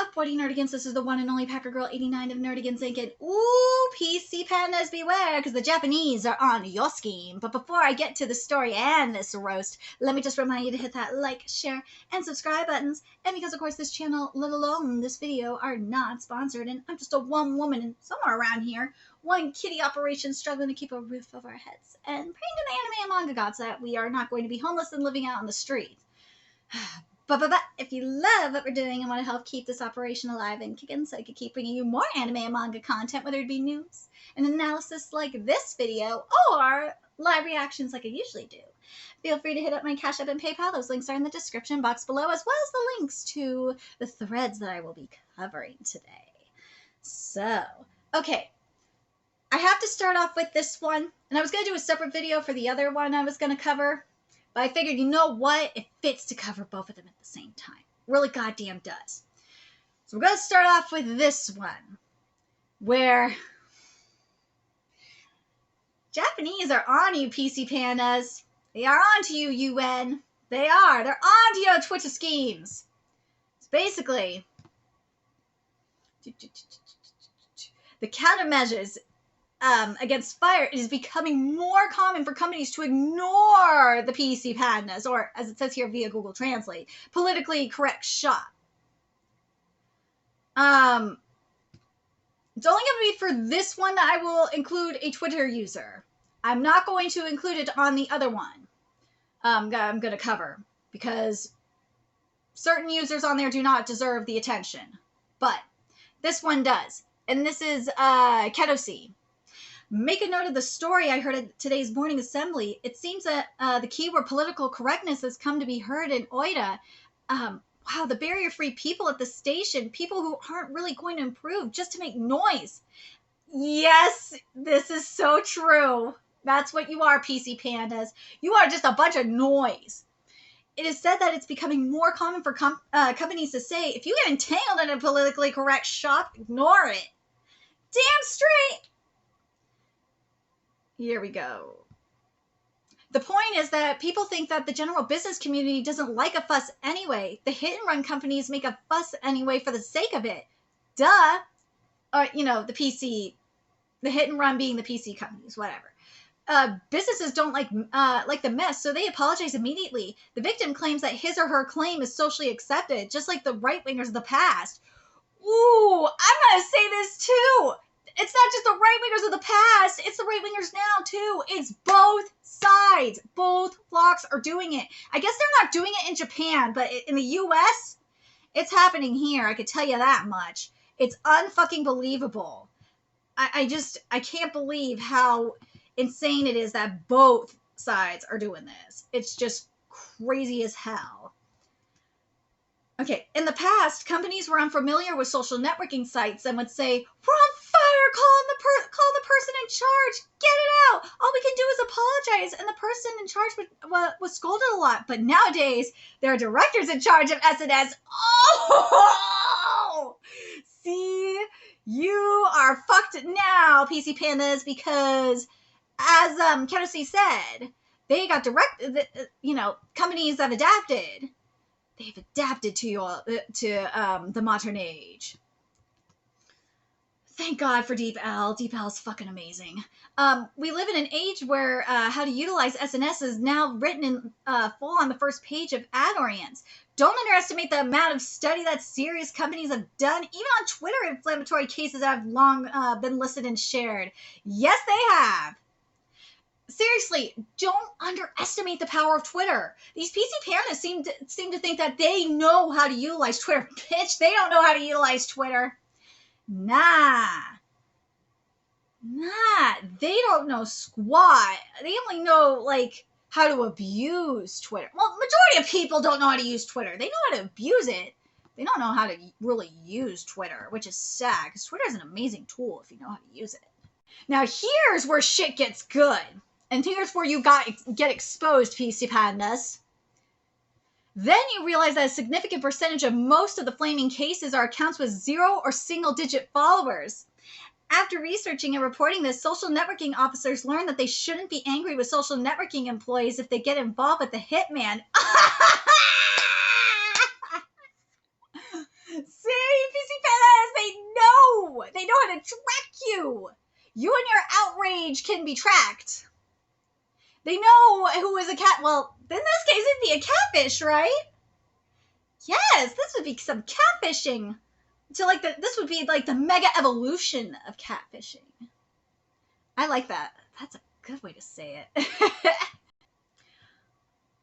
up, Buddy Nerdigans? This is the one and only Packer Girl 89 of Nerdigans Inc. And ooh, PC pandas beware, because the Japanese are on your scheme. But before I get to the story and this roast, let me just remind you to hit that like, share, and subscribe buttons. And because, of course, this channel, let alone this video, are not sponsored, and I'm just a one woman and somewhere around here, one kitty operation struggling to keep a roof over our heads, and praying to the anime and manga gods that we are not going to be homeless and living out on the street. But if you love what we're doing and want to help keep this operation alive and kicking so I can keep bringing you more anime and manga content, whether it be news and analysis like this video or live reactions like I usually do, feel free to hit up my Cash App and PayPal. Those links are in the description box below, as well as the links to the threads that I will be covering today. So, okay. I have to start off with this one, and I was going to do a separate video for the other one I was going to cover. But I figured, you know what? It fits to cover both of them at the same time. Really goddamn does. So we're going to start off with this one, where Japanese are on you, PC pandas. They are on to you, UN. They are. They're on to your Twitter schemes. It's basically the countermeasures against fire, it is becoming more common for companies to ignore the PC pandas, or as it says here via Google Translate, politically correct shot. It's only going to be for this one that I will include a Twitter user. I'm not going to include it on the other one I'm going to cover, because certain users on there do not deserve the attention. But this one does. And this is Ketosi. Make a note of the story I heard at today's morning assembly. It seems that the keyword political correctness has come to be heard in Oita. Wow, the barrier-free people at the station, people who aren't really going to improve just to make noise. Yes, this is so true. That's what you are, PC pandas. You are just a bunch of noise. It is said that it's becoming more common for companies to say, if you get entangled in a politically correct shop, ignore it. Damn straight. Here we go. The point is that people think that the general business community doesn't like a fuss anyway. The hit-and-run companies make a fuss anyway for the sake of it. Duh. Or, you know, the hit-and-run being the PC companies, whatever. Businesses don't like the mess, so they apologize immediately. The victim claims that his or her claim is socially accepted, just like the right-wingers of the past. Ooh, I'm going to say this too. It's not just the right-wingers of the past, it's the right-wingers now, too. It's both sides. Both flocks are doing it. I guess they're not doing it in Japan, but in the U.S., it's happening here. I could tell you that much. It's unfucking believable. I can't believe how insane it is that both sides are doing this. It's just crazy as hell. Okay, in the past, companies were unfamiliar with social networking sites and would say, we're on fire, call the person in charge, get it out. All we can do is apologize, and the person in charge was scolded a lot. But nowadays, there are directors in charge of SNS. Oh! See? You are fucked now, PC pandas, because as Ketosi said, they got companies have adapted. They've adapted to the modern age. Thank God for Deep L. Deep L is fucking amazing. We live in an age where how to utilize SNS is now written in full on the first page of ad orients. Don't underestimate the amount of study that serious companies have done. Even on Twitter, inflammatory cases have long been listed and shared. Yes, they have. Seriously, don't underestimate the power of Twitter. These PC pandas seem to think that they know how to utilize Twitter. Bitch, they don't know how to utilize Twitter. Nah, they don't know squat. They only know, like, how to abuse Twitter. Well, majority of people don't know how to use Twitter. They know how to abuse it. They don't know how to really use Twitter, which is sad, because Twitter is an amazing tool if you know how to use it. Now, here's where shit gets good. And here's where you get exposed, PC pandas. Then you realize that a significant percentage of most of the flaming cases are accounts with 0 or single-digit followers. After researching and reporting this, social networking officers learned that they shouldn't be angry with social networking employees if they get involved with the hitman. See, how to track you. You and your outrage can be tracked. They know who is a cat. Well, in this case, it'd be a catfish, right? Yes, this would be some catfishing. So, like, this would be like the mega evolution of catfishing. I like that. That's a good way to say it.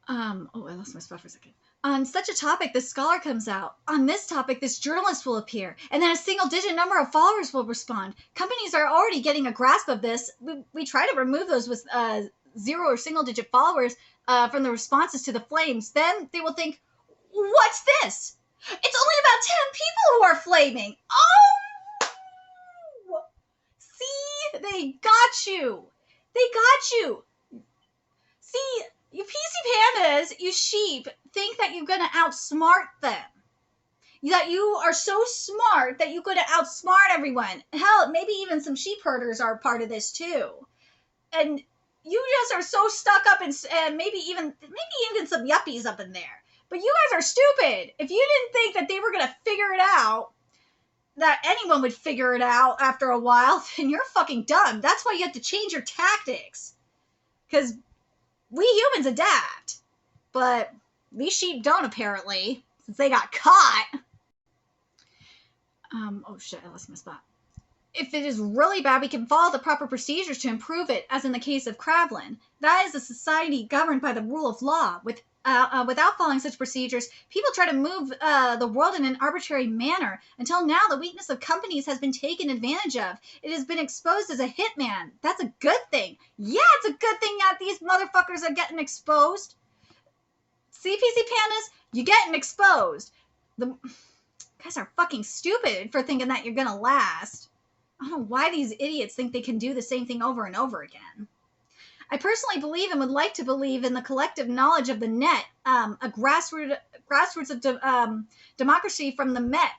Oh, I lost my spot for a second. On such a topic, this scholar comes out. On this topic, this journalist will appear, and then a single-digit number of followers will respond. Companies are already getting a grasp of this. We try to remove those with zero or single-digit followers from the responses to the flames. Then they will think, what's this? It's only about 10 people who are flaming. Oh! See? They got you. They got you. See, you PC pandas, you sheep, think that you're going to outsmart them. That you are so smart that you're going to outsmart everyone. Hell, maybe even some sheep herders are part of this too. And you just are so stuck up and maybe even some yuppies up in there. But you guys are stupid. If you didn't think that they were going to figure it out, that anyone would figure it out after a while, then you're fucking dumb. That's why you have to change your tactics. Because we humans adapt. But these sheep don't, apparently, since they got caught. Oh shit, I lost my spot. If it is really bad, we can follow the proper procedures to improve it, as in the case of Kravlin. That is a society governed by the rule of law. Without following such procedures, people try to move the world in an arbitrary manner. Until now, the weakness of companies has been taken advantage of. It has been exposed as a hitman. That's a good thing. Yeah, it's a good thing that these motherfuckers are getting exposed. See, PC Pandas? You getting exposed. The guys are fucking stupid for thinking that you're gonna last. I don't know why these idiots think they can do the same thing over and over again. I personally believe and would like to believe in the collective knowledge of the net, a grassroots of democracy from the Met,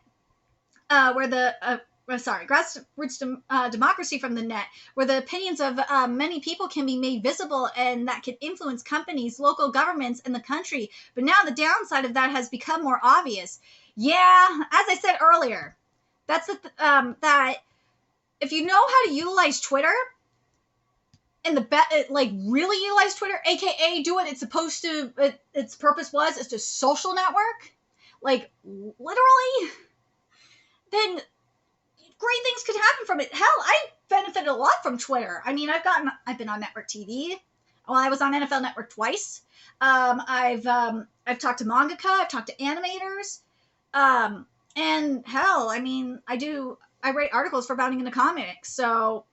democracy from the net, where the opinions of many people can be made visible and that can influence companies, local governments, and the country. But now the downside of that has become more obvious. Yeah, as I said earlier, that's that if you know how to utilize Twitter, and really utilize Twitter, aka do what it's supposed to, its purpose was, is to social network, like literally, then great things could happen from it. Hell, I benefited a lot from Twitter. I mean, I've been on network TV. Well, I was on NFL Network twice. I've talked to mangaka, I've talked to animators, and hell, I mean, I write articles for Bounding into Comics, so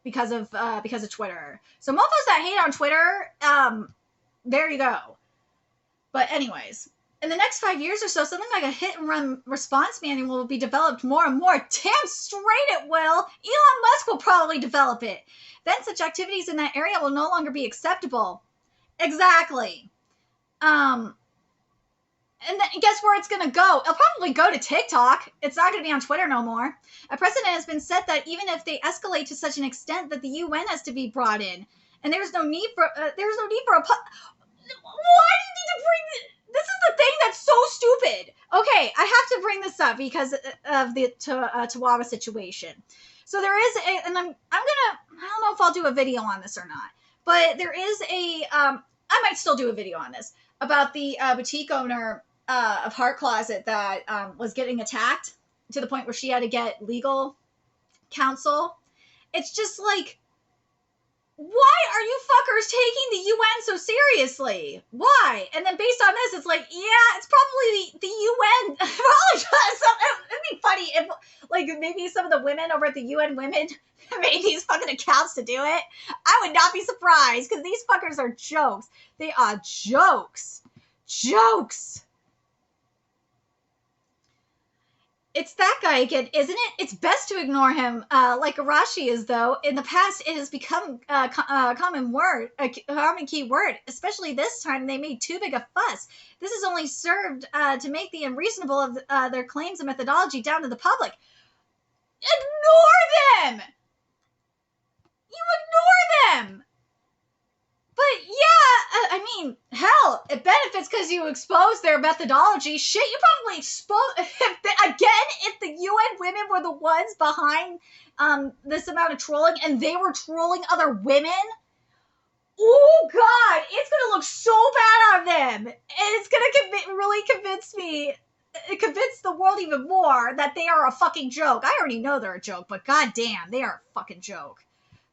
because of Twitter. So mofos that hate on Twitter, there you go. But anyways, in the next 5 years or so, something like a hit-and-run response manual will be developed more and more. Damn straight it will! Elon Musk will probably develop it. Then such activities in that area will no longer be acceptable. Exactly. And then guess where it's going to go? It'll probably go to TikTok. It's not going to be on Twitter no more. A precedent has been set that even if they escalate to such an extent that the UN has to be brought in, and there's no need for a. Why do you need to bring this is the thing that's so stupid. Okay, I have to bring this up because of the Tawawa situation. So there is and I don't know if I'll do a video on this or not, but there is I might still do a video on this about the boutique owner of Heart Closet that was getting attacked to the point where she had to get legal counsel. It's just like, why are you fuckers taking the UN so seriously? Why? And then based on this, it's like, yeah, it's probably the UN. It'd be funny if, like, maybe some of the women over at the UN Women made these fucking accounts to do it. I would not be surprised, because these fuckers are jokes. They are jokes. Jokes. It's that guy again, isn't it? It's best to ignore him, like Arashi is, though. In the past, it has become a common key word. Especially this time, they made too big a fuss. This has only served to make the unreasonable of their claims and methodology down to the public. Ignore them! You ignore them! But yeah, I mean, hell, it benefits because you expose their methodology. Shit, you probably expose, if the UN women were the ones behind this amount of trolling, and they were trolling other women. Oh God, it's gonna look so bad on them, and it's gonna really convince me, convince the world even more that they are a fucking joke. I already know they're a joke, but goddamn, they are a fucking joke.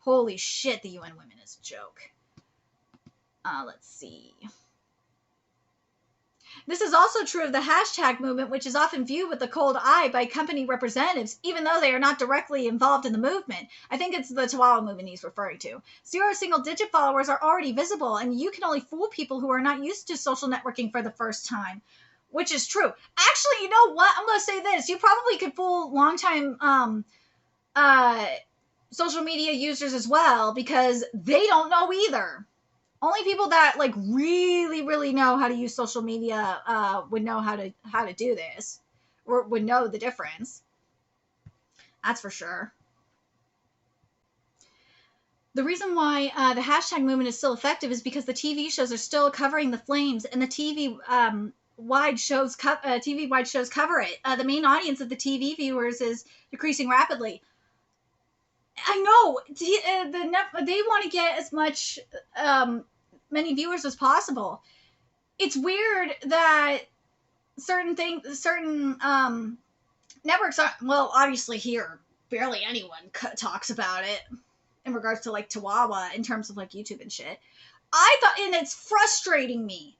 Holy shit, the UN Women is a joke. Let's see. This is also true of the hashtag movement, which is often viewed with a cold eye by company representatives, even though they are not directly involved in the movement. I think it's the Tawawa movement he's referring to. 0 single-digit followers are already visible, and you can only fool people who are not used to social networking for the first time, which is true. Actually, you know what? I'm going to say this. You probably could fool longtime social media users as well, because they don't know either. Only people that like really know how to use social media would know how to do this, or would know the difference. That's for sure. The reason why the hashtag movement is still effective is because the TV shows are still covering the flames, and the TV wide shows cover it. The main audience of the TV viewers is decreasing rapidly. I know they want to get as much many viewers as possible. It's weird that certain networks are, well, obviously here barely anyone talks about it in regards to like Tawawa in terms of like YouTube and shit. I thought, and it's frustrating me.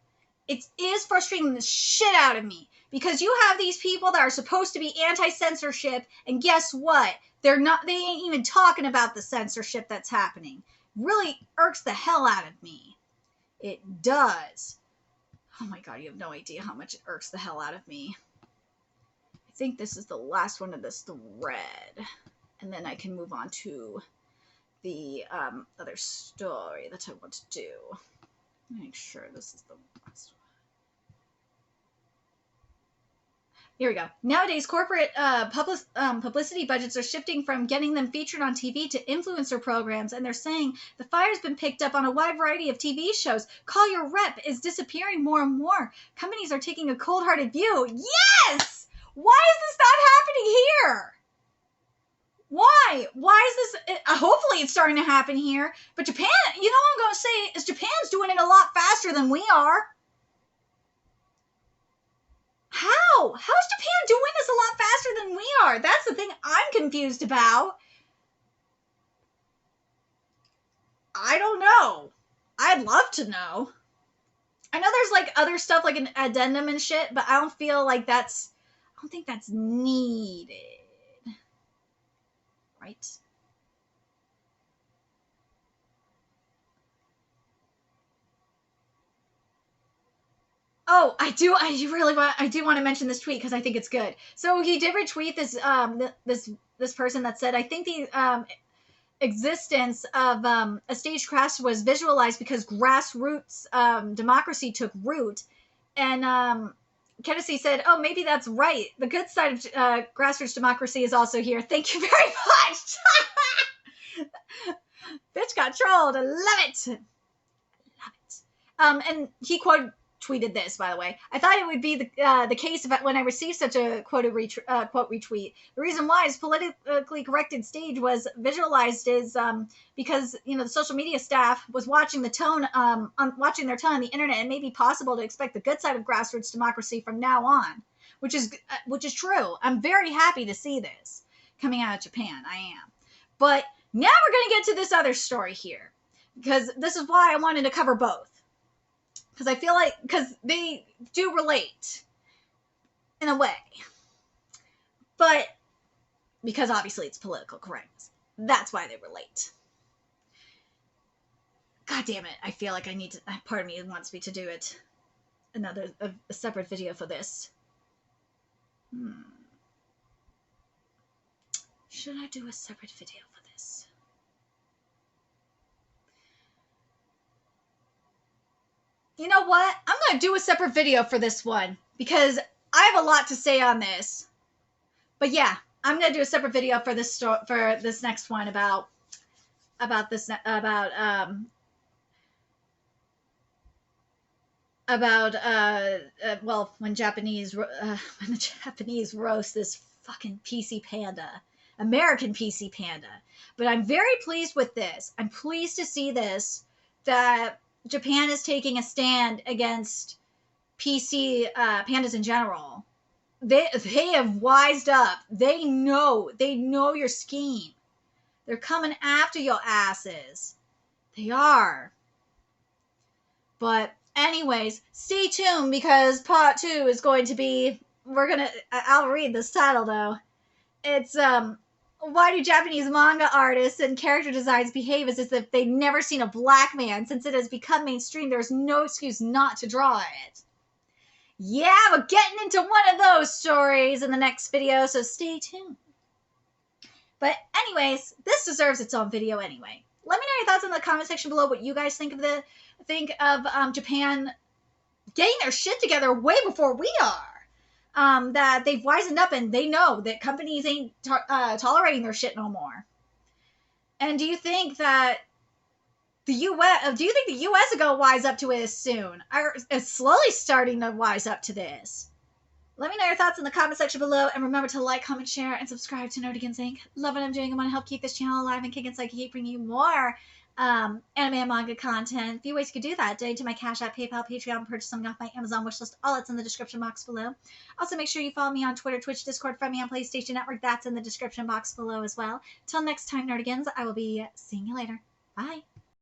It is frustrating the shit out of me, because you have these people that are supposed to be anti-censorship, and guess what? They ain't even talking about the censorship that's happening. Really irks the hell out of me. It does. Oh my God, you have no idea how much it irks the hell out of me. I think this is the last one of this thread, and then I can move on to the other story that I want to do. Make sure this is the last one. Here we go. Nowadays, corporate publicity budgets are shifting from getting them featured on TV to influencer programs, and they're saying the fire's been picked up on a wide variety of TV shows. Call Your Rep is disappearing more and more. Companies are taking a cold-hearted view. Yes! Why is this not happening here? Why? Why is this? Hopefully it's starting to happen here. But Japan, you know what I'm going to say, is Japan's doing it a lot faster than we are. How? How is Japan doing this a lot faster than we are? That's the thing I'm confused about. I don't know. I'd love to know. I know there's like other stuff like an addendum and shit, but I don't feel like I don't think that's needed. Right? Oh, I do want to mention this tweet because I think it's good. So he did retweet this person that said, I think the existence of a staged crash was visualized because grassroots democracy took root. And Kennedy said, oh, maybe that's right. The good side of grassroots democracy is also here. Thank you very much. Bitch got trolled. I love it. Love it. And he tweeted this, by the way. I thought it would be the case when I received such a quote retweet. The reason why is politically corrected stage was visualized is because the social media staff was watching their tone on the internet. It may be possible to expect the good side of grassroots democracy from now on, which is true. I'm very happy to see this coming out of Japan. I am. But now we're going to get to this other story here, because this is why I wanted to cover both. Because I feel like, because they do relate in a way. But because obviously it's political correctness. That's why they relate. God damn it. I feel like I need to, part of me wants me to do it. A separate video for this. Should I do a separate video for this? You know what? I'm going to do a separate video for this one because I have a lot to say on this. But yeah, I'm going to do a separate video for this next one about well, when the Japanese roast this fucking PC Panda. American PC Panda. But I'm very pleased with this. I'm pleased to see this, that Japan is taking a stand against PC pandas in general. They have wised up. They know your scheme. They're coming after your asses. They are. But anyways, stay tuned because part 2 is going to be, I'll read this title though. It's why do Japanese manga artists and character designs behave as if they've never seen a black man? Since it has become mainstream, there's no excuse not to draw it. Yeah, we're getting into one of those stories in the next video, so stay tuned. But anyways, this deserves its own video anyway. Let me know your thoughts in the comment section below, what you guys think of Japan getting their shit together way before we are. That they've wisened up and they know that companies ain't tolerating their shit no more. And do you think that the U.S. is going to wise up to it soon? Or is slowly starting to wise up to this? Let me know your thoughts in the comment section below, and remember to like, comment, share, and subscribe to Nerdigans Inc. Love what I'm doing. I want to help keep this channel alive and kicking so I can keep bringing you more anime and manga content. A few ways you could do that: donate to my Cash App, PayPal, Patreon, purchase something off my Amazon wishlist. All that's in the description box below. Also, make sure you follow me on Twitter, Twitch, Discord, find me on PlayStation Network. That's in the description box below as well. Till next time, Nerdigans, I will be seeing you later. Bye.